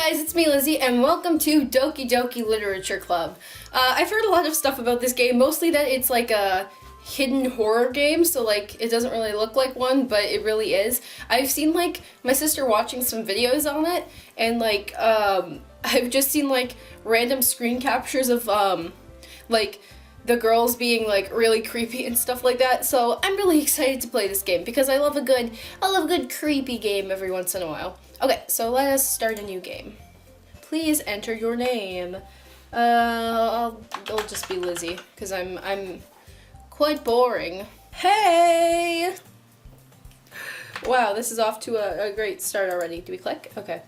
guys, it's me Lizzie and welcome to Doki Doki Literature Club. I've heard a lot of stuff about this game, mostly that it's like a hidden horror game, so like it doesn't really look like one, but it really is. I've seen like my sister watching some videos on it, and like I've just seen like random screen captures of like the girls being like really creepy and stuff like that. So I'm really excited to play this game because I love a good creepy game every once in a while. Okay, so let us start a new game. Please enter your name. I'll just be Lizzie because I'm quite boring. Hey! Wow, this is off to a great start already. Do we click? Okay.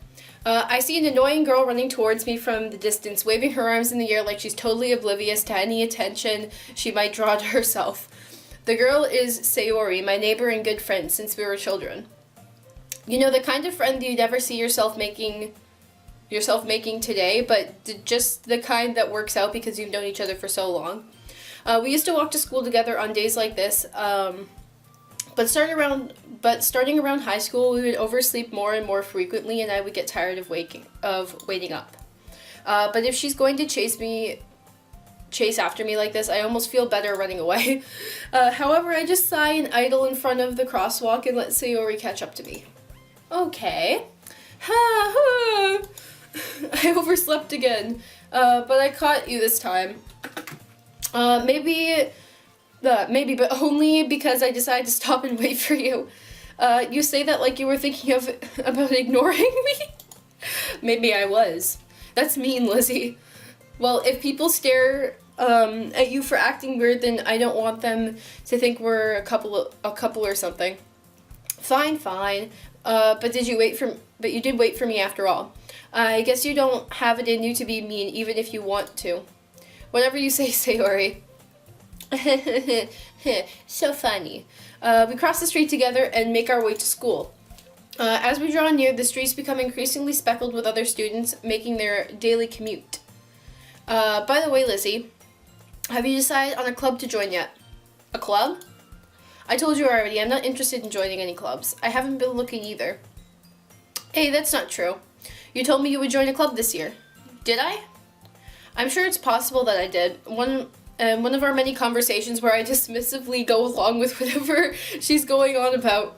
I see an annoying girl running towards me from the distance, waving her arms in the air like she's totally oblivious to any attention she might draw to herself. The girl is Sayori, my neighbor and good friend since we were children. You know, the kind of friend you'd never see yourself making today, but just the kind that works out because you've known each other for so long. We used to walk to school together on days like this, but starting around high school, we would oversleep more and more frequently, and I would get tired of waiting up. But if she's going to chase after me like this, I almost feel better running away. However, I just sigh and idle in front of the crosswalk and let Sayori catch up to me. Okay. I overslept again, but I caught you this time. Maybe, but only because I decided to stop and wait for you. You say that like you were thinking about ignoring me? Maybe I was. That's mean, Lizzie. Well, if people stare at you for acting weird, then I don't want them to think we're a couple or something. Fine. But you did wait for me after all. I guess you don't have it in you to be mean, even if you want to. Whatever you say, Sayori. So funny. We cross the street together and make our way to school. As we draw near, the streets become increasingly speckled with other students making their daily commute. By the way, Lizzie, have you decided on a club to join yet? A club? I told you already, I'm not interested in joining any clubs. I haven't been looking either. Hey, that's not true. You told me you would join a club this year. Did I? I'm sure it's possible that I did. One of our many conversations where I dismissively go along with whatever she's going on about.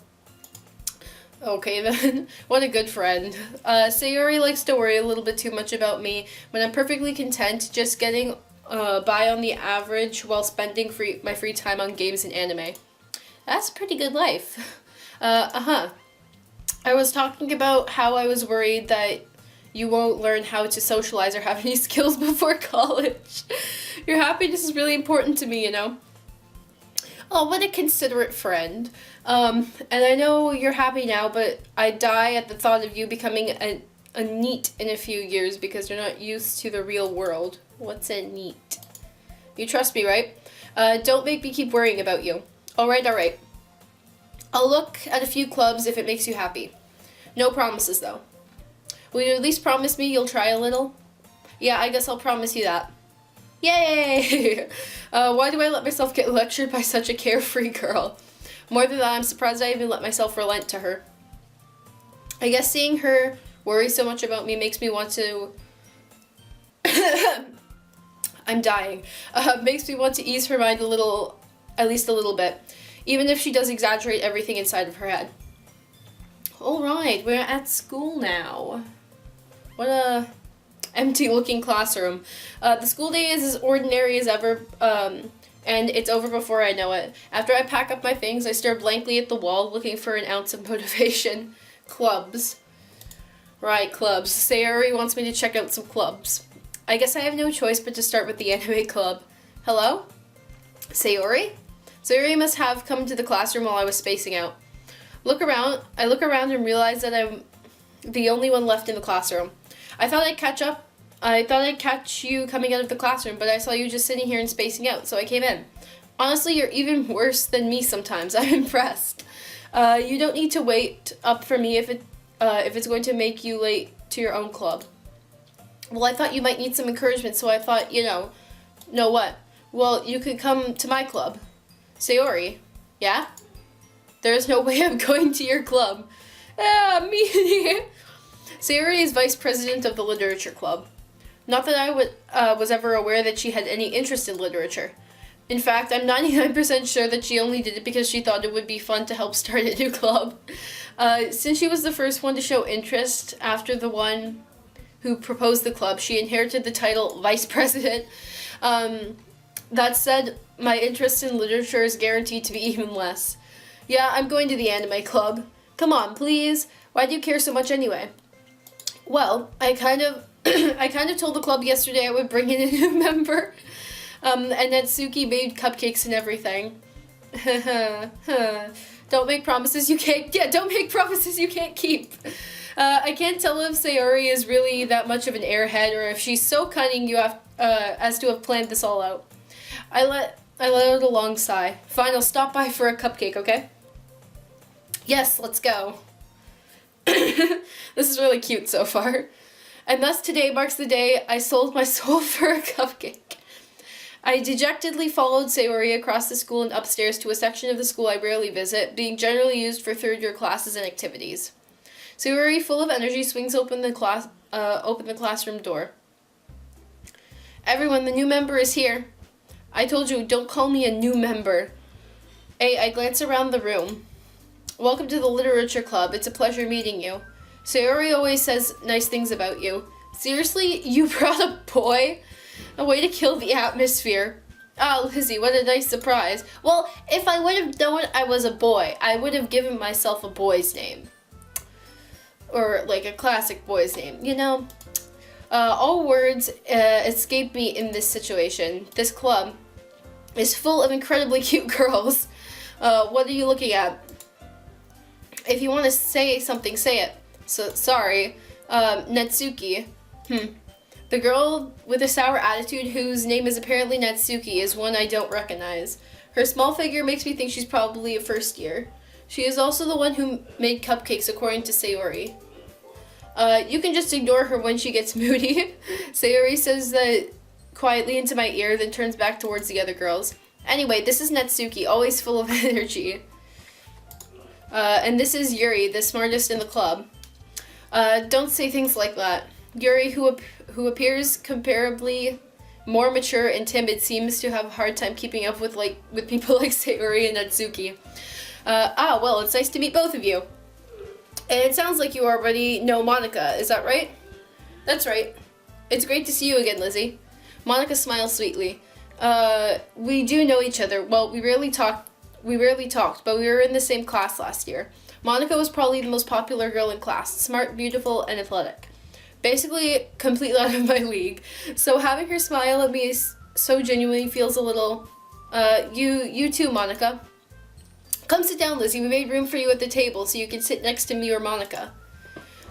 Okay then, what a good friend. Sayori likes to worry a little bit too much about me when I'm perfectly content just getting by on the average while spending my free time on games and anime. That's a pretty good life. I was talking about how I was worried that you won't learn how to socialize or have any skills before college. Your happiness is really important to me, you know. Oh, what a considerate friend. And I know you're happy now, but I die at the thought of you becoming a NEET in a few years because you're not used to the real world. What's a NEET? You trust me, right? Don't make me keep worrying about you. Alright. I'll look at a few clubs if it makes you happy. No promises, though. Will you at least promise me you'll try a little? Yeah, I guess I'll promise you that. Yay! Why do I let myself get lectured by such a carefree girl? More than that, I'm surprised I even let myself relent to her. I guess seeing her worry so much about me makes me want to... I'm dying. Makes me want to ease her mind at least a little bit. Even if she does exaggerate everything inside of her head. Alright, we're at school now. What a empty looking classroom. The school day is as ordinary as ever, and it's over before I know it. After I pack up my things, I stare blankly at the wall, looking for an ounce of motivation. Clubs. Right, clubs. Sayori wants me to check out some clubs. I guess I have no choice but to start with the anime club. Hello? Sayori? Sayori must have come to the classroom while I was spacing out. I look around and realize that I'm the only one left in the classroom. I thought I'd catch you coming out of the classroom, but I saw you just sitting here and spacing out, so I came in. Honestly, you're even worse than me sometimes. I'm impressed. You don't need to wait up for me if it's going to make you late to your own club. Well, I thought you might need some encouragement, so I thought, know what? Well, you could come to my club. Sayori, yeah? There's no way I'm going to your club. Me. Sayori is vice president of the literature club. Not that I was ever aware that she had any interest in literature. In fact, I'm 99% sure that she only did it because she thought it would be fun to help start a new club. Since she was the first one to show interest after the one who proposed the club, she inherited the title vice president. That said, my interest in literature is guaranteed to be even less. Yeah, I'm going to the anime club. Come on, please. Why do you care so much anyway? Well, I kind of told the club yesterday I would bring in a new member. And Natsuki made cupcakes and everything. Don't make promises you can't. Yeah, don't make promises you can't keep. I can't tell if Sayori is really that much of an airhead or if she's so cunning as to have planned this all out. I let out a long sigh. Fine, I'll stop by for a cupcake, okay? Yes, let's go. This is really cute so far. And thus today marks the day I sold my soul for a cupcake. I dejectedly followed Sayori across the school and upstairs to a section of the school I rarely visit, being generally used for third-year classes and activities. Sayori, full of energy, swings open the classroom door. Everyone, the new member is here. I told you, don't call me a new member. I glance around the room. Welcome to the literature club. It's a pleasure meeting you. Sayori always says nice things about you. Seriously, you brought a boy? A way to kill the atmosphere. Oh, Lizzie, what a nice surprise. Well, if I would have known I was a boy, I would have given myself a boy's name. Or, like, a classic boy's name, you know? All words escape me in this situation. This club is full of incredibly cute girls. What are you looking at? If you want to say something, say it. So, sorry. Natsuki. The girl with a sour attitude whose name is apparently Natsuki is one I don't recognize. Her small figure makes me think she's probably a first year. She is also the one who made cupcakes, according to Sayori. You can just ignore her when she gets moody. Sayori says that quietly into my ear, then turns back towards the other girls. Anyway, this is Natsuki, always full of energy. And this is Yuri, the smartest in the club. Don't say things like that. Yuri, who appears comparably more mature and timid, seems to have a hard time keeping up with people like Sayori and Natsuki. Well, it's nice to meet both of you. And it sounds like you already know Monica, is that right? That's right. It's great to see you again, Lizzie. Monica smiles sweetly. We do know each other. Well, we rarely talked, but we were in the same class last year. Monica was probably the most popular girl in class, smart, beautiful, and athletic. Basically, completely out of my league. So having her smile at me so genuinely feels a little, you too, Monica. Come sit down, Lizzie. We made room for you at the table so you can sit next to me or Monica.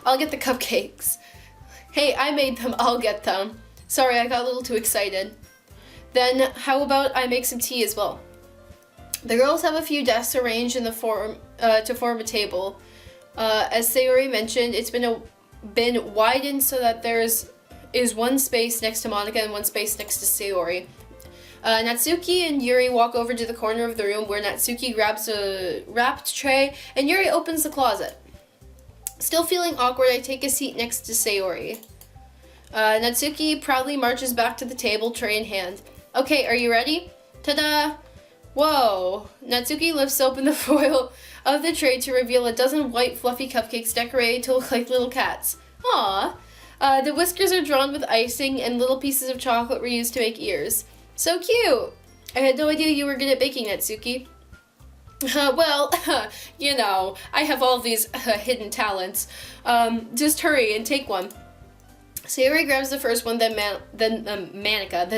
I'll get the cupcakes. Hey, I made them. I'll get them. Sorry, I got a little too excited. Then, how about I make some tea as well? The girls have a few desks arranged in the to form a table. As Sayori mentioned, it's been widened so that is one space next to Monica and one space next to Sayori. Natsuki and Yuri walk over to the corner of the room where Natsuki grabs a wrapped tray and Yuri opens the closet. Still feeling awkward, I take a seat next to Sayori. Natsuki proudly marches back to the table, tray in hand. Okay, are you ready? Ta-da! Whoa! Natsuki lifts open the foil of the tray to reveal a dozen white fluffy cupcakes decorated to look like little cats. Aww! The whiskers are drawn with icing and little pieces of chocolate were used to make ears. So cute! I had no idea you were good at baking, Natsuki. Well, you know, I have all these hidden talents. Just hurry and take one. Sayori grabs the first one, then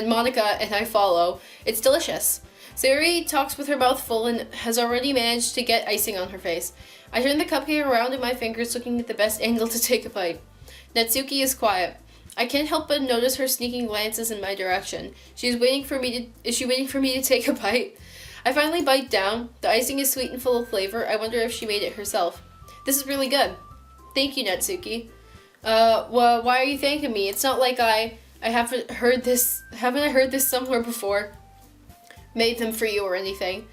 Monica, and I follow. It's delicious. Sayori talks with her mouth full and has already managed to get icing on her face. I turn the cupcake around in my fingers, looking at the best angle to take a bite. Natsuki is quiet. I can't help but notice her sneaking glances in my direction. Is she waiting for me to take a bite? I finally bite down. The icing is sweet and full of flavor. I wonder if she made it herself. This is really good. Thank you, Natsuki. Well, why are you thanking me? It's not like I haven't heard this somewhere before. Made them for you or anything.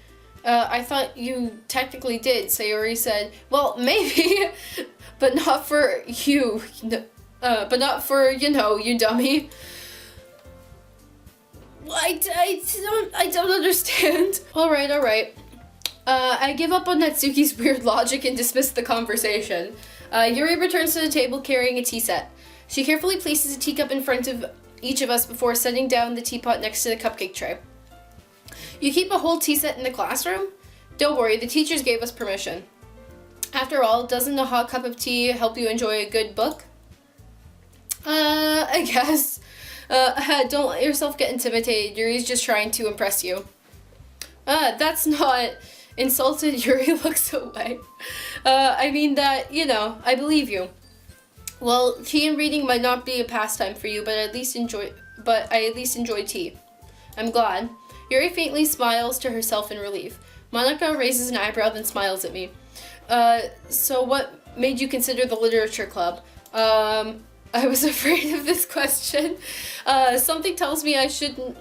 I thought you technically did, Sayori said. Well, maybe, but not for you. But not for, you dummy. I don't understand. Alright. I give up on Natsuki's weird logic and dismiss the conversation. Yuri returns to the table carrying a tea set. She carefully places a teacup in front of each of us before setting down the teapot next to the cupcake tray. You keep a whole tea set in the classroom? Don't worry, the teachers gave us permission. After all, doesn't a hot cup of tea help you enjoy a good book? I guess. Don't let yourself get intimidated. Yuri's just trying to impress you. That's not... Insulted, Yuri looks away. I mean that, I believe you. Well, tea and reading might not be a pastime for you, but I at least enjoy tea. I'm glad. Yuri faintly smiles to herself in relief. Monica raises an eyebrow, then smiles at me. So what made you consider the literature club? I was afraid of this question. Something tells me I shouldn't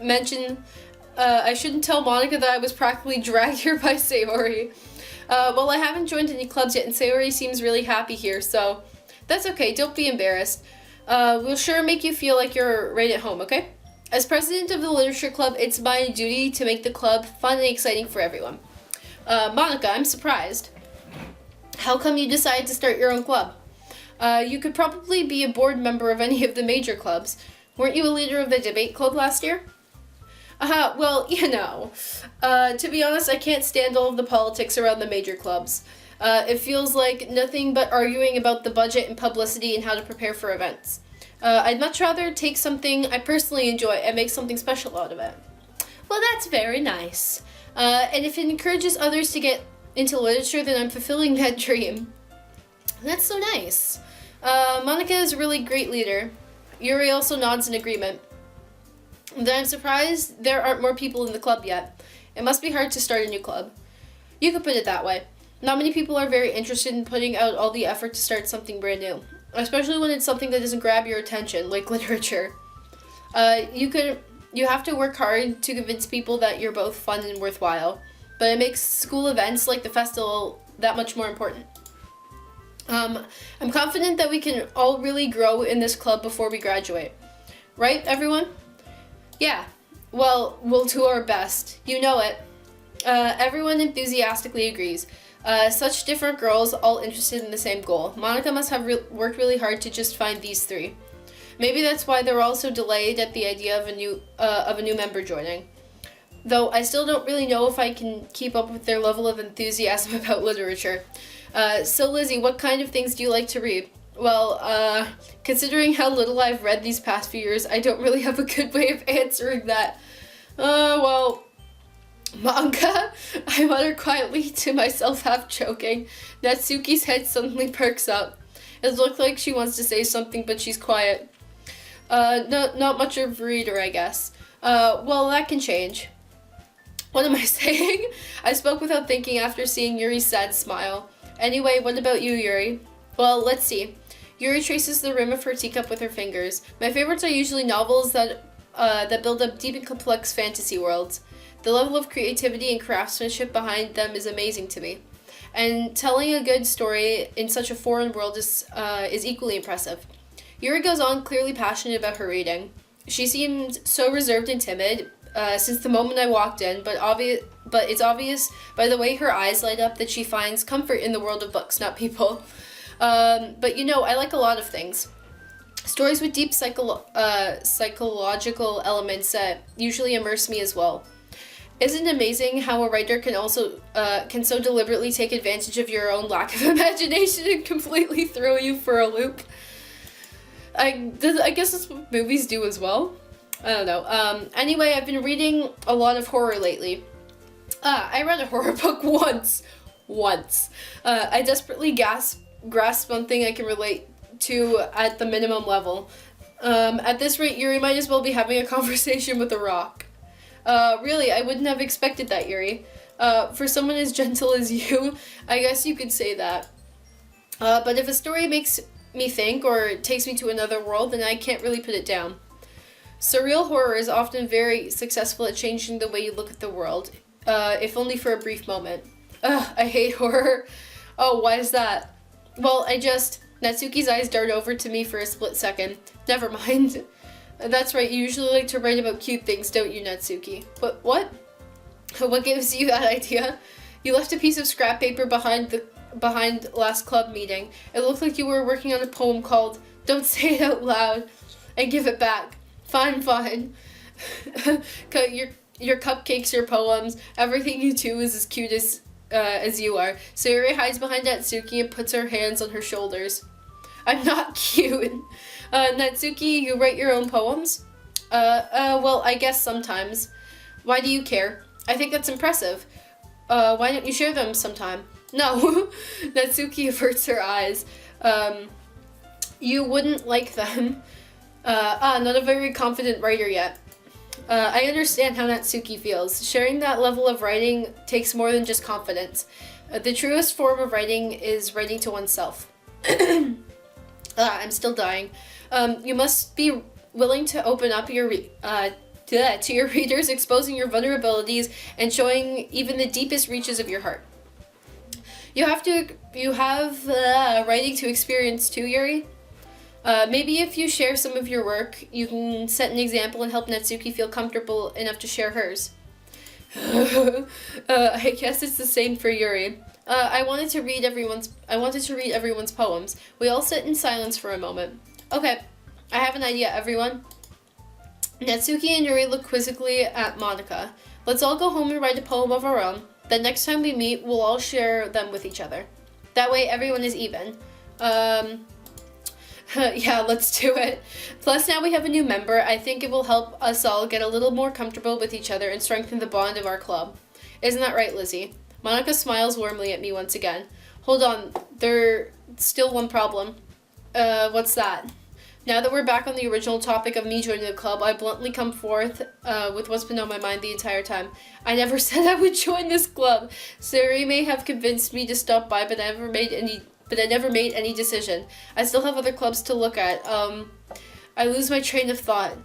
tell Monica that I was practically dragged here by Sayori. Well, I haven't joined any clubs yet, and Sayori seems really happy here, so that's okay. Don't be embarrassed. We'll sure make you feel like you're right at home, okay? As president of the literature club, it's my duty to make the club fun and exciting for everyone. Monica, I'm surprised. How come you decided to start your own club? You could probably be a board member of any of the major clubs. Weren't you a leader of the debate club last year? Well, to be honest, I can't stand all of the politics around the major clubs. It feels like nothing but arguing about the budget and publicity and how to prepare for events. I'd much rather take something I personally enjoy and make something special out of it. Well, that's very nice. And if it encourages others to get into literature, then I'm fulfilling that dream. That's so nice. Monica is a really great leader. Yuri also nods in agreement. Then I'm surprised there aren't more people in the club yet. It must be hard to start a new club. You could put it that way. Not many people are very interested in putting out all the effort to start something brand new, especially when it's something that doesn't grab your attention, like literature. You have to work hard to convince people that you're both fun and worthwhile, but it makes school events like the festival that much more important. I'm confident that we can all really grow in this club before we graduate. Right, everyone? Yeah. Well, we'll do our best. You know it. Everyone enthusiastically agrees. Such different girls, all interested in the same goal. Monica must have worked really hard to just find these three. Maybe that's why they're all so delayed at the idea of a new member joining. Though I still don't really know if I can keep up with their level of enthusiasm about literature. So Lizzie, what kind of things do you like to read? Well, considering how little I've read these past few years, I don't really have a good way of answering that. Well, manga? I mutter quietly to myself, half joking. Natsuki's head suddenly perks up. It looks like she wants to say something, but she's quiet. Not much of a reader, I guess. Well, that can change. What am I saying? I spoke without thinking after seeing Yuri's sad smile. Anyway, what about you, Yuri? Well, let's see. Yuri traces the rim of her teacup with her fingers. My favorites are usually novels that build up deep and complex fantasy worlds. The level of creativity and craftsmanship behind them is amazing to me. And telling a good story in such a foreign world is equally impressive. Yuri goes on, clearly passionate about her reading. She seemed so reserved and timid since the moment I walked in, but it's obvious by the way her eyes light up that she finds comfort in the world of books, not people. But I like a lot of things. Stories with deep psychological elements that usually immerse me as well. Isn't it amazing how a writer can so deliberately take advantage of your own lack of imagination and completely throw you for a loop? I guess that's what movies do as well. I don't know. Anyway, I've been reading a lot of horror lately. I read a horror book once. I desperately grasp something I can relate to at the minimum level. At this rate, Yuri might as well be having a conversation with a rock. Really, I wouldn't have expected that, Yuri. For someone as gentle as you, I guess you could say that. But if a story makes me think or takes me to another world, then I can't really put it down. Surreal horror is often very successful at changing the way you look at the world. if only for a brief moment. Ugh, I hate horror. Oh, why is that? Well, Natsuki's eyes dart over to me for a split second. Never mind. That's right, you usually like to write about cute things, don't you, Natsuki? But what? What gives you that idea? You left a piece of scrap paper behind last club meeting. It looked like you were working on a poem called Don't Say It Out Loud and Give It Back. Fine. Your cupcakes, your poems, everything you do is as cute as you are. Sayori hides behind Natsuki and puts her hands on her shoulders. I'm not cute. Natsuki, you write your own poems? Well, I guess sometimes. Why do you care? I think that's impressive. Why don't you share them sometime? No. Natsuki averts her eyes. You wouldn't like them. Not a very confident writer yet. I understand how Natsuki feels. Sharing that level of writing takes more than just confidence. The truest form of writing is writing to oneself. I'm still dying. You must be willing to open up to your readers, exposing your vulnerabilities and showing even the deepest reaches of your heart. You have writing to experience too, Yuri. Maybe if you share some of your work, you can set an example and help Natsuki feel comfortable enough to share hers. I guess it's the same for Yuri. I wanted to read everyone's poems. We all sit in silence for a moment. Okay, I have an idea, everyone. Natsuki and Yuri look quizzically at Monika. Let's all go home and write a poem of our own. Then next time we meet, we'll all share them with each other. That way everyone is even. Yeah, let's do it. Plus now we have a new member. I think it will help us all get a little more comfortable with each other and strengthen the bond of our club. Isn't that right, Lizzie? Monika smiles warmly at me once again. Hold on, there's still one problem. What's that? Now that we're back on the original topic of me joining the club, I bluntly come forth with what's been on my mind the entire time. I never said I would join this club. Sari may have convinced me to stop by, but I never made any decision. I still have other clubs to look at. I lose my train of thought.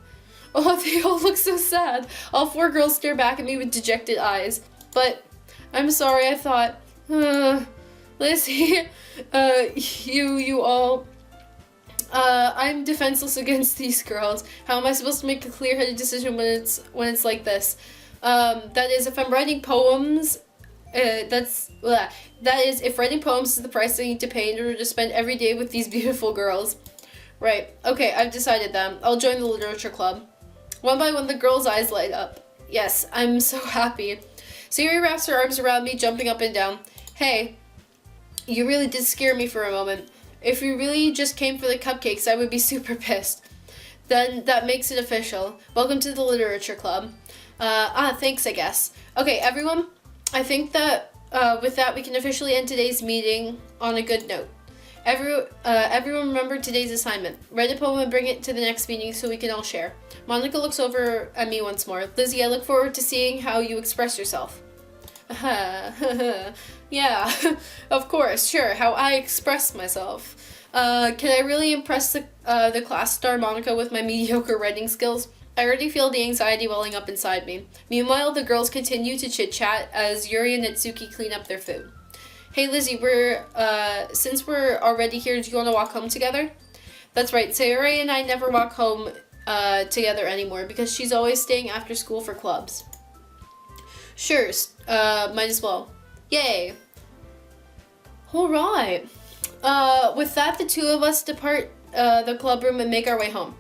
Oh, they all look so sad. All four girls stare back at me with dejected eyes. But I'm sorry, I thought, Lizzie, you all... I'm defenseless against these girls. How am I supposed to make a clear-headed decision when it's like this? That is, if I'm writing poems, that is, if writing poems is the price I need to pay in order to spend every day with these beautiful girls. Right, okay, I've decided that. I'll join the literature club. One by one, the girls' eyes light up. Yes, I'm so happy. Siri wraps her arms around me, jumping up and down. Hey, you really did scare me for a moment. If you really just came for the cupcakes, I would be super pissed. Then that makes it official. Welcome to the literature club. Thanks, I guess. Okay, everyone, I think that with that we can officially end today's meeting on a good note. Everyone remember today's assignment. Write a poem and bring it to the next meeting so we can all share. Monika looks over at me once more. Lizzie, I look forward to seeing how you express yourself. Yeah, of course, sure, how I express myself. Can I really impress the class star Monika with my mediocre writing skills? I already feel the anxiety welling up inside me. Meanwhile, the girls continue to chit-chat as Yuri and Natsuki clean up their food. Hey Lizzie, since we're already here, do you want to walk home together? That's right, Sayori and I never walk home together anymore because she's always staying after school for clubs. Sure, might as well. Yay. Alright. With that, the two of us depart the club room and make our way home.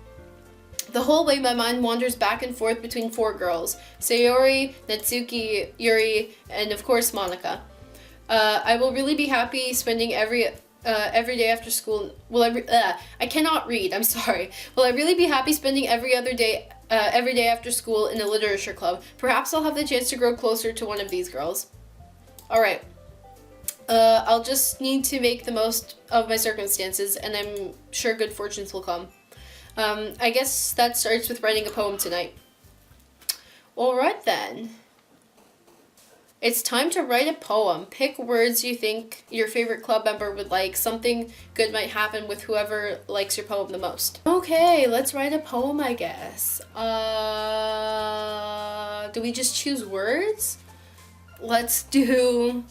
The whole way, my mind wanders back and forth between four girls. Sayori, Natsuki, Yuri, and of course Monika. I will really be happy spending every day after school. I cannot read, I'm sorry. Will I really be happy spending every day after school in a literature club? Perhaps I'll have the chance to grow closer to one of these girls. Alright. I'll just need to make the most of my circumstances, and I'm sure good fortunes will come. I guess that starts with writing a poem tonight. Alright then. It's time to write a poem. Pick words you think your favorite club member would like. Something good might happen with whoever likes your poem the most. Okay, let's write a poem, I guess. Do we just choose words? let's do,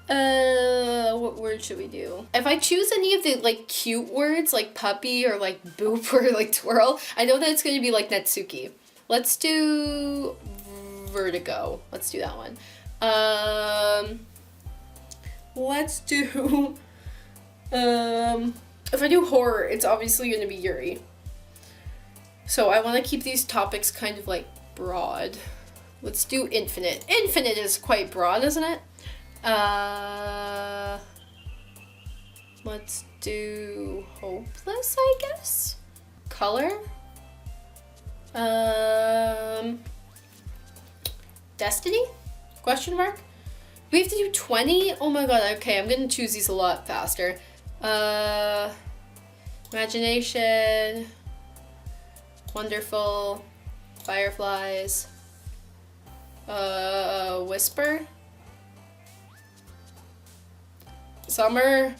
what word should we do? If I choose any of the, like, cute words, like puppy or, like, boop or, like, twirl, I know that it's going to be, like, Natsuki. Let's do vertigo. Let's do that one. Let's do, if I do horror, it's obviously going to be Yuri. So I want to keep these topics kind of, like, broad. Let's do infinite. Infinite is quite broad, isn't it? Let's do hopeless, I guess. Color. Destiny? Question mark? We have to do 20? Oh my god, okay, I'm gonna choose these a lot faster. Imagination. Wonderful. Fireflies. Whisper. Summer.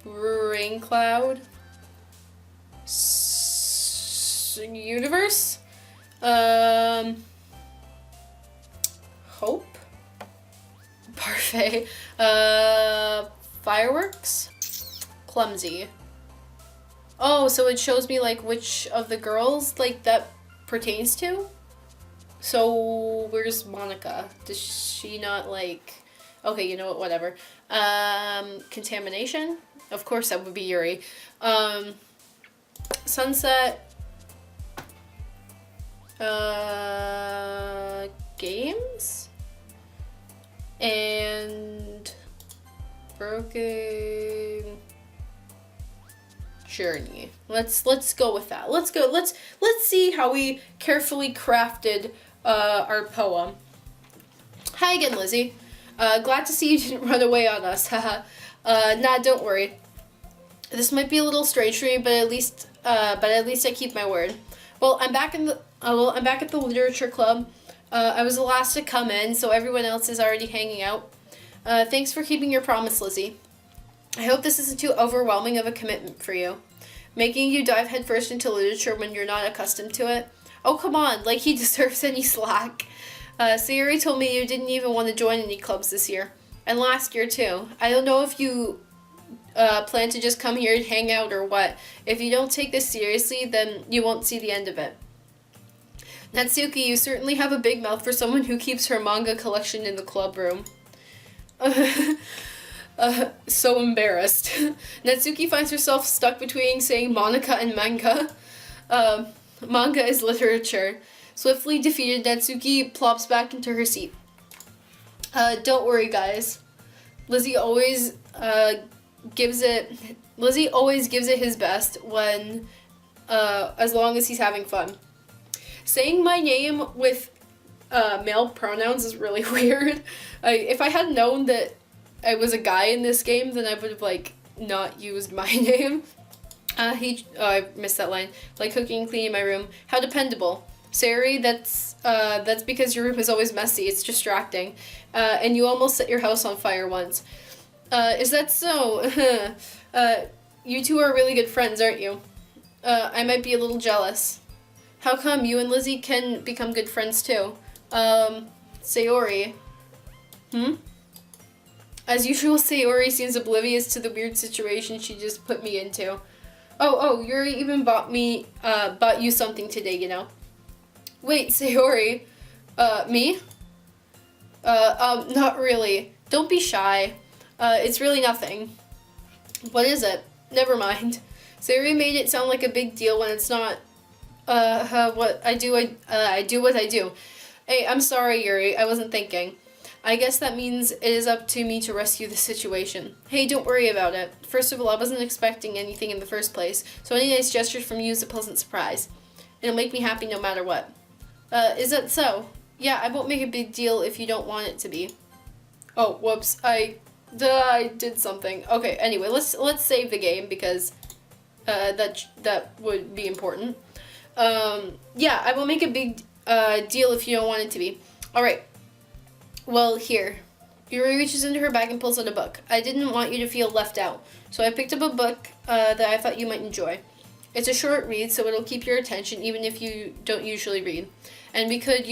Rain cloud. Universe. Hope. Parfait. Fireworks. Clumsy. Oh, so it shows me, like, which of the girls, like, that pertains to? So, where's Monica? Does she not, like... Okay, you know what, whatever. Contamination? Of course that would be Yuri. Sunset. Games? And... Broken... Journey. Let's go with that. Let's see how we carefully crafted our poem. Hi again, Lizzie. Glad to see you didn't run away on us. Haha. Nah, don't worry. This might be a little strange for me, but at least I keep my word. Well, I'm back at the literature club. I was the last to come in, so everyone else is already hanging out. Thanks for keeping your promise, Lizzie. I hope this isn't too overwhelming of a commitment for you. Making you dive headfirst into literature when you're not accustomed to it? Oh, come on, like he deserves any slack. Sayuri told me you didn't even want to join any clubs this year. And last year, too. I don't know if you plan to just come here and hang out or what. If you don't take this seriously, then you won't see the end of it. Natsuki, you certainly have a big mouth for someone who keeps her manga collection in the club room. So embarrassed. Natsuki finds herself stuck between saying Monica and manga. Manga is literature. Swiftly defeated, Natsuki plops back into her seat. Don't worry, guys. Lizzie always gives it his best when, as long as he's having fun. Saying my name with male pronouns is really weird. If I had known that I was a guy in this game, then I would have, like, not used my name. I missed that line. Like cooking and cleaning my room. How dependable. Sayuri, that's because your room is always messy. It's distracting. And you almost set your house on fire once. Is that so? You two are really good friends, aren't you? I might be a little jealous. How come you and Lizzie can become good friends too? Sayori. As usual, Sayori seems oblivious to the weird situation she just put me into. Oh, Yuri even bought you something today, you know. Wait, Sayori. Me? Not really. Don't be shy. It's really nothing. What is it? Never mind. Sayori made it sound like a big deal when it's not. What I do, I do what I do. Hey, I'm sorry, Yuri. I wasn't thinking. I guess that means it is up to me to rescue the situation. Hey, don't worry about it. First of all, I wasn't expecting anything in the first place, so any nice gestures from you is a pleasant surprise. It'll make me happy no matter what. Is that so? Yeah, I won't make a big deal if you don't want it to be. Oh, whoops. I did something. Okay, anyway, let's save the game because that would be important. Yeah, I will make a big deal if you don't want it to be. Alright. Well, here. Yuri reaches into her bag and pulls out a book. I didn't want you to feel left out, so I picked up a book that I thought you might enjoy. It's a short read, so it'll keep your attention even if you don't usually read. and we could,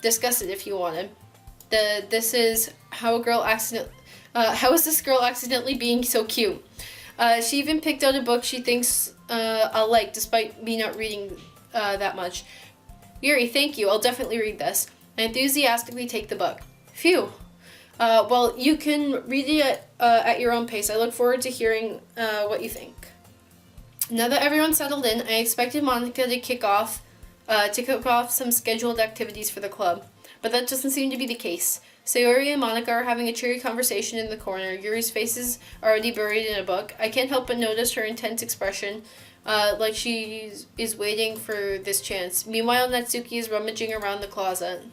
discuss it if you wanted. This is how how is this girl accidentally being so cute? She even picked out a book she thinks I'll like, despite me not reading that much. Yuri, thank you. I'll definitely read this. I enthusiastically take the book. Phew. Well, you can read it at your own pace. I look forward to hearing what you think. Now that everyone's settled in, I expected Monica to kick off some scheduled activities for the club, but that doesn't seem to be the case. Sayori and Monica are having a cheery conversation in the corner. Yuri's face is already buried in a book. I can't help but notice her intense expression, like she is waiting for this chance. Meanwhile, Natsuki is rummaging around the closet.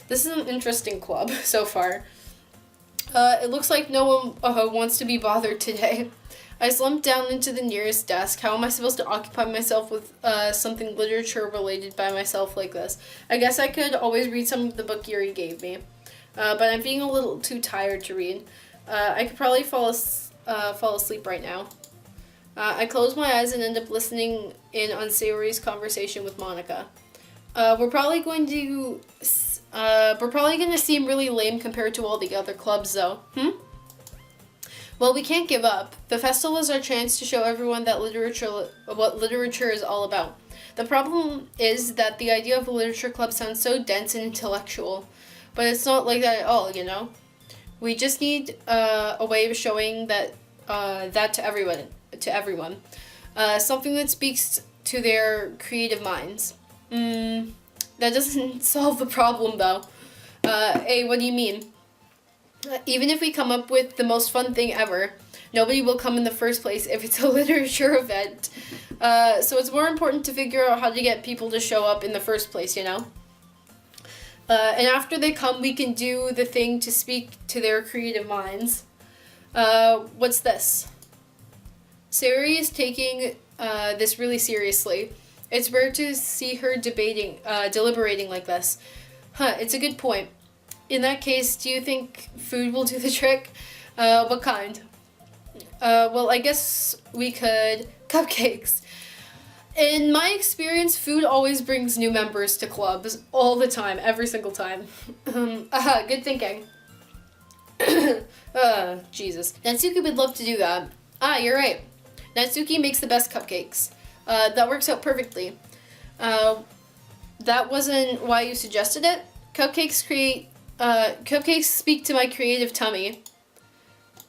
This is an interesting club so far. It looks like no one wants to be bothered today. I slumped down into the nearest desk. How am I supposed to occupy myself with something literature-related by myself like this? I guess I could always read some of the book Yuri gave me, but I'm being a little too tired to read. I could probably fall asleep right now. I close my eyes and end up listening in on Sayori's conversation with Monica. We're probably going to seem really lame compared to all the other clubs, though. Well, we can't give up. The festival is our chance to show everyone that what literature is all about. The problem is that the idea of a literature club sounds so dense and intellectual, but it's not like that at all, We just need a way of showing that to everyone. Something that speaks to their creative minds. That doesn't solve the problem, though. Hey, what do you mean? Even if we come up with the most fun thing ever, nobody will come in the first place if it's a literature event. So it's more important to figure out how to get people to show up in the first place, And after they come, we can do the thing to speak to their creative minds. What's this? Sayori is taking this really seriously. It's rare to see her deliberating like this. It's a good point. In that case, do you think food will do the trick? What kind? Well, I guess we could... Cupcakes. In my experience, food always brings new members to clubs. All the time. Every single time. Good thinking. Jesus. Natsuki would love to do that. You're right. Natsuki makes the best cupcakes. That works out perfectly. That wasn't why you suggested it? Cupcakes speak to my creative tummy.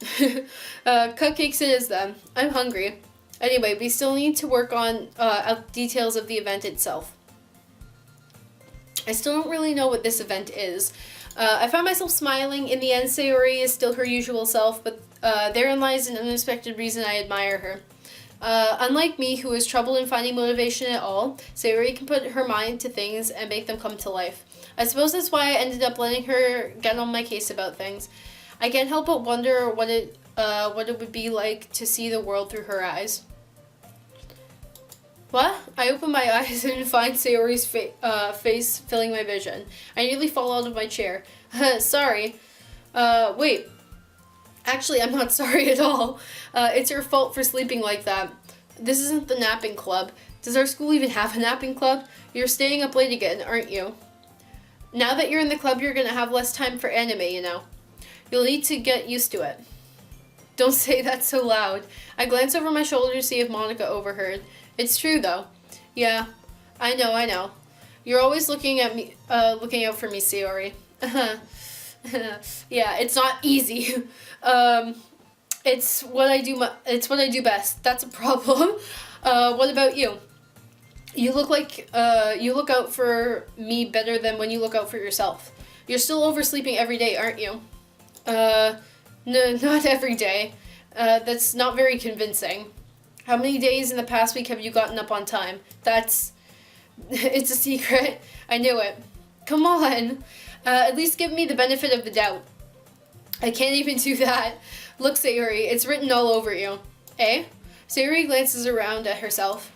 Cupcakes it is then. I'm hungry. Anyway, we still need to work on details of the event itself. I still don't really know what this event is. I found myself smiling. In the end, Sayori is still her usual self, but therein lies an unexpected reason I admire her. Unlike me, who has trouble in finding motivation at all, Sayori can put her mind to things and make them come to life. I suppose that's why I ended up letting her get on my case about things. I can't help but wonder what it would be like to see the world through her eyes. What? I open my eyes and find Sayori's face filling my vision. I nearly fall out of my chair. Sorry. Wait. Actually, I'm not sorry at all. It's your fault for sleeping like that. This isn't the napping club. Does our school even have a napping club? You're staying up late again, aren't you? Now that you're in the club, you're gonna have less time for anime, You'll need to get used to it. Don't say that so loud. I glance over my shoulder to see if Monica overheard. It's true, though. Yeah, I know. You're always looking out for me, Sayori. Yeah, it's not easy. It's what I do best. That's a problem. What about you? You look out for me better than when you look out for yourself. You're still oversleeping every day, aren't you? No, not every day. That's not very convincing. How many days in the past week have you gotten up on time? It's a secret. I knew it. Come on. At least give me the benefit of the doubt. I can't even do that. Look, Sayori, it's written all over you. Eh? Sayori glances around at herself.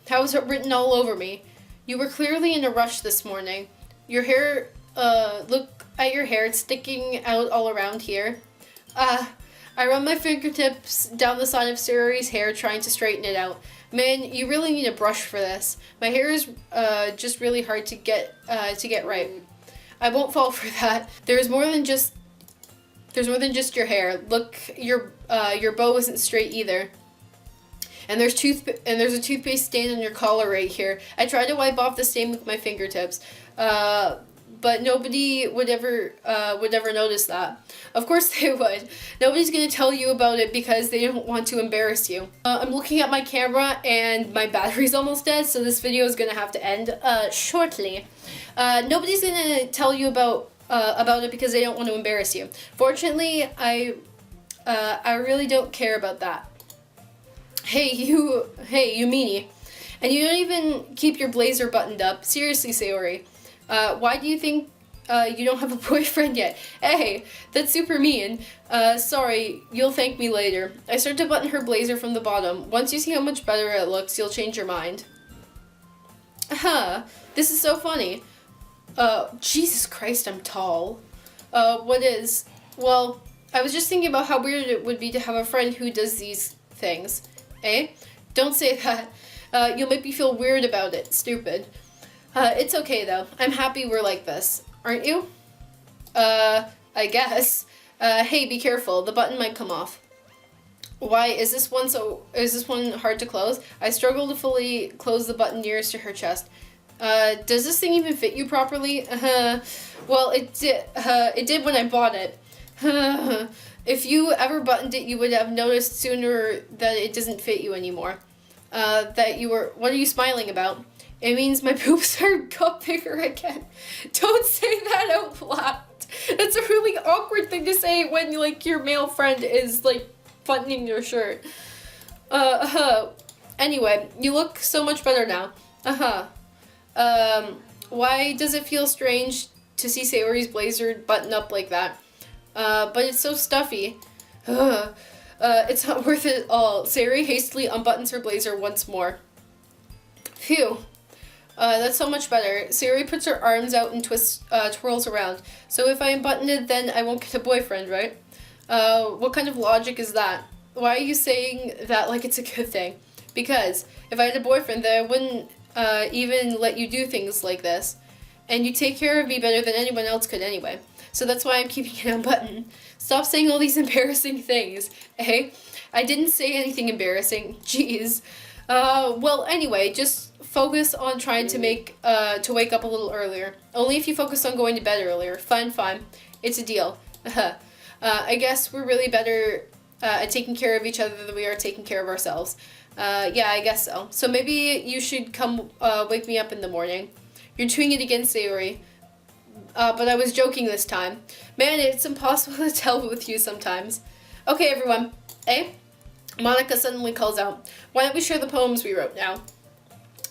How is it written all over me? You were clearly in a rush this morning. Your hair, look at your hair, it's sticking out all around here. I run my fingertips down the side of Sayori's hair trying to straighten it out. Man, you really need a brush for this. My hair is just really hard to get right. I won't fall for that. There's more than just your hair. Look, your bow isn't straight either. And there's a toothpaste stain on your collar right here. I tried to wipe off the stain with my fingertips, but nobody would ever notice that. Of course they would. Nobody's gonna tell you about it because they don't want to embarrass you. I'm looking at my camera and my battery's almost dead, so this video is gonna have to end shortly. Nobody's gonna tell you about it because they don't want to embarrass you. Fortunately, I really don't care about that. Hey you meanie. And you don't even keep your blazer buttoned up. Seriously, Sayori. Why do you think you don't have a boyfriend yet? Hey, that's super mean. Sorry, you'll thank me later. I start to button her blazer from the bottom. Once you see how much better it looks, you'll change your mind. This is so funny. Jesus Christ, I'm tall. What is? Well, I was just thinking about how weird it would be to have a friend who does these things. Eh? Don't say that. You'll make me feel weird about it. Stupid. It's okay though. I'm happy we're like this. Aren't you? I guess. Hey, be careful. The button might come off. Why is this one hard to close? I struggle to fully close the button nearest to her chest. Does this thing even fit you properly? Well, it did when I bought it. If you ever buttoned it, you would have noticed sooner that it doesn't fit you anymore. What are you smiling about? It means my boobs got bigger again. Don't say that out loud. That's a really awkward thing to say when, like, your male friend is, like, buttoning your shirt. Anyway, you look so much better now. Why does it feel strange to see Sayori's blazer button up like that? But it's so stuffy. It's not worth it at all. Sayori hastily unbuttons her blazer once more. Phew. That's so much better. Sayori puts her arms out and twirls around. So if I unbutton it, then I won't get a boyfriend, right? What kind of logic is that? Why are you saying that like it's a good thing? Because if I had a boyfriend, then I wouldn't even let you do things like this. And you take care of me better than anyone else could anyway. So that's why I'm keeping it unbuttoned. Stop saying all these embarrassing things, eh? I didn't say anything embarrassing. Jeez. Well, anyway, just focus on trying to wake up a little earlier. Only if you focus on going to bed earlier. Fine. It's a deal. I guess we're really better at taking care of each other than we are taking care of ourselves. Yeah, I guess so. So maybe you should come wake me up in the morning. You're doing it again, Sayori. But I was joking this time. Man, it's impossible to tell with you sometimes. Okay, everyone. Eh? Monica suddenly calls out. Why don't we share the poems we wrote now?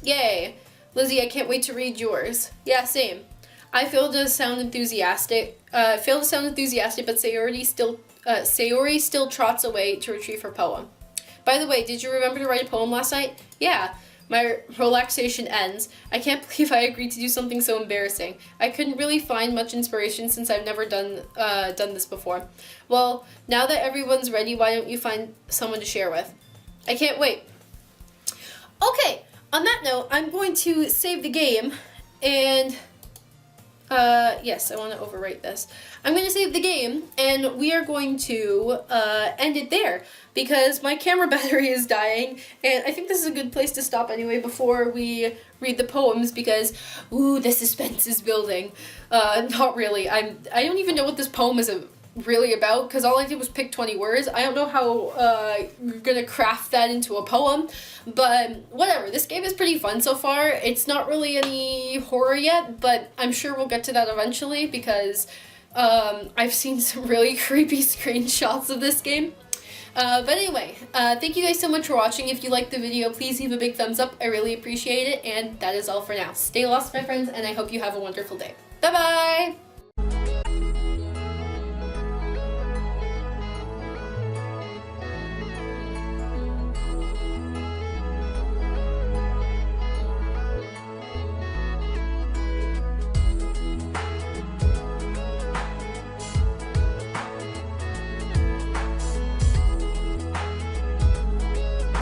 Yay. Lizzie, I can't wait to read yours. Yeah, same. I failed to sound enthusiastic, but Sayori still trots away to retrieve her poem. By the way, did you remember to write a poem last night? Yeah. My relaxation ends. I can't believe I agreed to do something so embarrassing. I couldn't really find much inspiration since I've never done this before. Well, now that everyone's ready, why don't you find someone to share with? I can't wait. Okay, on that note, I'm going to save the game, and yes, I want to overwrite this. I'm going to save the game, and we are going to end it there, because my camera battery is dying, and I think this is a good place to stop anyway before we read the poems, because, ooh, the suspense is building. Not really. I don't even know what this poem is really about, because all I did was pick 20 words. I don't know how you're gonna craft that into a poem, but whatever. This game is pretty fun so far. It's not really any horror yet, but I'm sure we'll get to that eventually, because I've seen some really creepy screenshots of this game. But anyway, thank you guys so much for watching. If you liked the video, please leave a big thumbs up. I really appreciate it, and that is all for now. Stay lost, my friends, and I hope you have a wonderful day. Bye-bye!